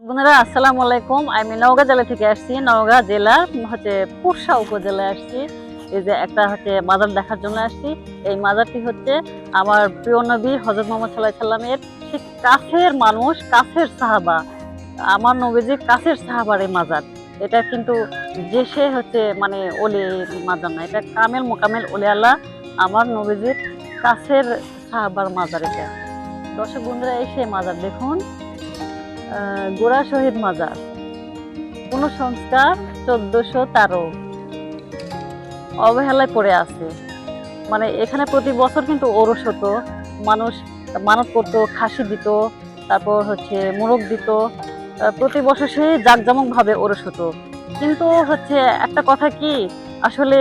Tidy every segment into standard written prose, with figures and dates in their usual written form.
বন্ধুরা আসসালামু আলাইকুম। আমি নওগাঁ জেলা থেকে আসছি। নওগাঁ জেলার পুরশা উপজেলায় আসছি। এই যে একটা মাজার দেখার জন্য আসছি। এই মাজারটি আমার প্রিয় নবী হযরত মুহাম্মদ সাল্লাল্লাহু আলাইহি সাল্লামের ঠিক কাছের মানুষ, কাছের সাহাবা। আমার নবীজির কাছের সাহাবার এই মাজার। এটা কিন্তু যে সে মানে অলি মাজার না, এটা কামেল মোকামেল অলি আল্লাহ আমার নবীজির কাছের সাহাবার মাজার এটা। দর্শক বন্ধুরা এই সেই মাজার দেখুন, গোড়া শহীদ মাজার, পুনঃসংস্কার 1413, অবহেলায় পড়ে আছে। মানে এখানে প্রতি বছর কিন্তু ওরস হতো, মানুষ মানত করতো, খাসি দিত, তারপর মোরগ দিত, প্রতি বছর সেই জাঁকজমক ভাবে ওরস হতো। কিন্তু একটা কথা কি, আসলে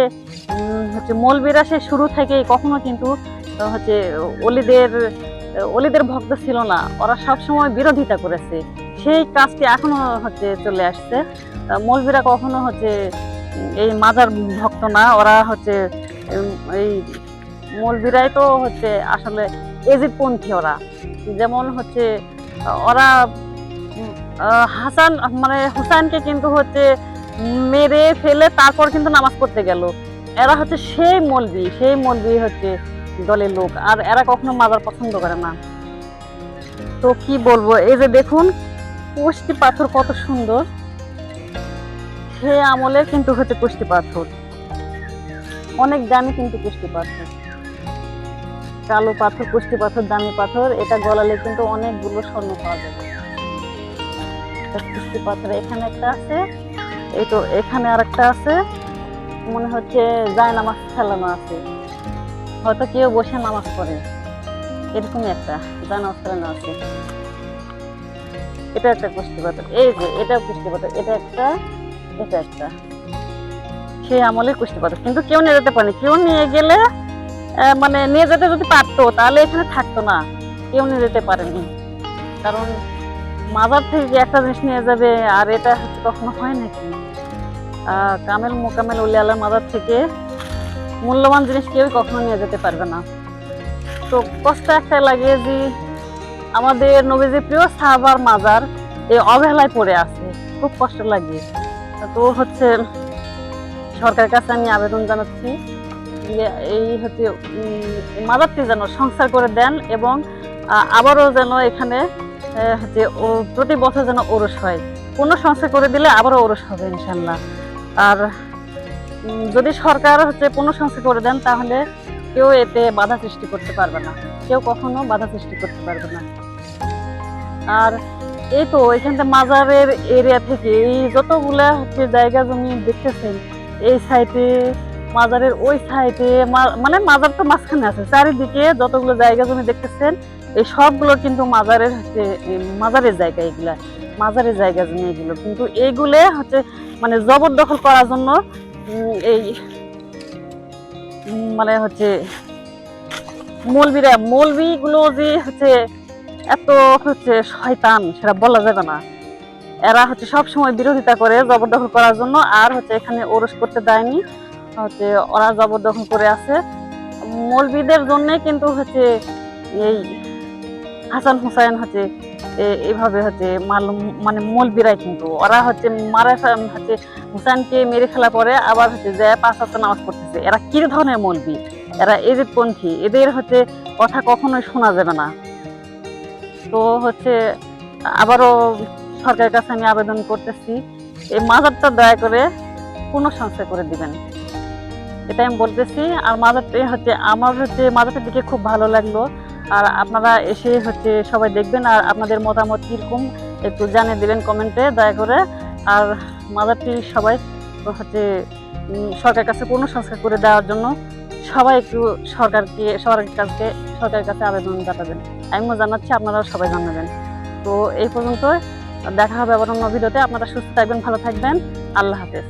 মৌলবীরা সে শুরু থেকেই কখনো কিন্তু হচ্ছে অলিদের অলিদের ভক্ত ছিল না, ওরা সবসময় বিরোধিতা করেছে। সেই কাজটি এখনো চলে আসছে। মৌলবীরা কখনো এই মাজার ভক্ত না, ওরা এই মৌলবীরাই তো আসলে এজিদপন্থী। ওরা যেমন ওরা হাসান মানে হুসাইনকে কিন্তু মেরে ফেলে তারপর কিন্তু নামাজ পড়তে গেল। এরা সেই মৌলবী দলের লোক, আর এরা কখনো মাজার পছন্দ করে না। তো কি বলবো, এই যে দেখুন কুষ্টি পাথর কত সুন্দর, সে আমলে কিন্তু কুষ্টি পাথর অনেক দামি, কিন্তু কুষ্টি পাথর কালো পাথর, কুষ্টি পাথর দামি পাথর। এটা গলালে কিন্তু অনেকগুলো স্বর্ণ পাওয়া যাবে। কুষ্টি পাথর এখানে একটা আছে, এই তো এখানে আর একটা আছে, মনে হচ্ছে যায় নামাজ ফেলানো আছে, হয়তো কেউ বসে নামাজ পড়ে, এরকমই একটা যায় নামাজ ফেলানো আছে। এটা একটা কুষ্টি পাথর, এই যে এটা কুষ্টি পাথর, এটা একটা সেই আমলের কুষ্টি পাথর, কিন্তু কেউ নিয়ে যেতে পারেনি। কেউ নিয়ে গেলে মানে নিয়ে যেতে যদি পারতো তাহলে এখানে থাকতো না, কেউ নিয়ে যেতে পারেনি। কারণ মাজার থেকে একটা জিনিস নিয়ে যাবে, আর এটা কখনো হয় নাকি? কামেল মোকামেল ওলি আল্লাহর মাজার থেকে মূল্যবান জিনিস কেউ কখনো নিয়ে যেতে পারবে না। তো কষ্ট একটা লাগে যে আমাদের নবীজির প্রিয় সাহাবার মাজার এই অবহেলায় পড়ে আছে, খুব কষ্ট লাগে। তো সরকারের কাছে আমি আবেদন জানাচ্ছি যে এই মাজারটি যেন সংস্কার করে দেন, এবং আবারও যেন এখানে প্রতি বছর যেন ওরস হয়। পুনঃসংস্কার করে দিলে আবারও ওরস হবে ইনশাল্লাহ। আর যদি সরকার পুনঃসংস্কার করে দেন তাহলে কেউ এতে বাধা সৃষ্টি করতে পারবে না, কেউ কখনো বাধা সৃষ্টি করতে পারবে না। আর এই তো এখানটা মাজারের এরিয়া থেকে এই যতগুলা জায়গা জমি দেখতেছেন, এই সাইডে মাজারের ওই সাইডে, মানে মাজার তো মাঝখানে আছে, চারিদিকে যতগুলো জায়গা জমি দেখতেছেন এই সবগুলো কিন্তু মাজারের জায়গা, এগুলা মাজারের জায়গা জমি। এগুলো কিন্তু এইগুলো মানে জবরদখল করার জন্য এই মানে মৌলবী গুলো যে এত শয়তান সেটা বলা যাবে না। এরা সব সময় বিরোধিতা করে জবরদখল করার জন্য, আর এখানে ওরস করতে দেয়নি, ওরা জবরদখল করে আছে। মৌলবীদের জন্য কিন্তু এই হাসান হুসাইন এইভাবে মানে মৌলবীরাই কিন্তু ওরা মারা হুসাইনকে মেরে ফেলা পরে আবার যে 5 ওয়াক্ত নামাজ পড়তেছে। এরা কি ধরনের মৌলবী? এরা এজিদপন্থী, এদের কথা কখনোই শোনা যাবে না। তো আবারও সরকারের কাছে আমি আবেদন করতেছি, এই মাজারটা দয়া করে পুনঃসংস্কার করে দিবেন, এটা আমি বলতেছি। আর মাজারটি আমার মাজারটার দিকে খুব ভালো লাগলো। আর আপনারা এসে সবাই দেখবেন, আর আপনাদের মতামত কিরকম একটু জানিয়ে দিবেন কমেন্টে দয়া করে। আর মাজারটি সবাই সরকারের কাছে পুনঃসংস্কার করে দেওয়ার জন্য সবাই একটু সরকারের কাছে আবেদন জানাবেন। আমিও জানাচ্ছি, আপনারাও সবাই জানাবেন। তো এই পর্যন্ত, দেখা হবে আবার অন্য ভিডিওতে। আপনারা সুস্থ থাকবেন, ভালো থাকবেন, আল্লাহ হাফেজ।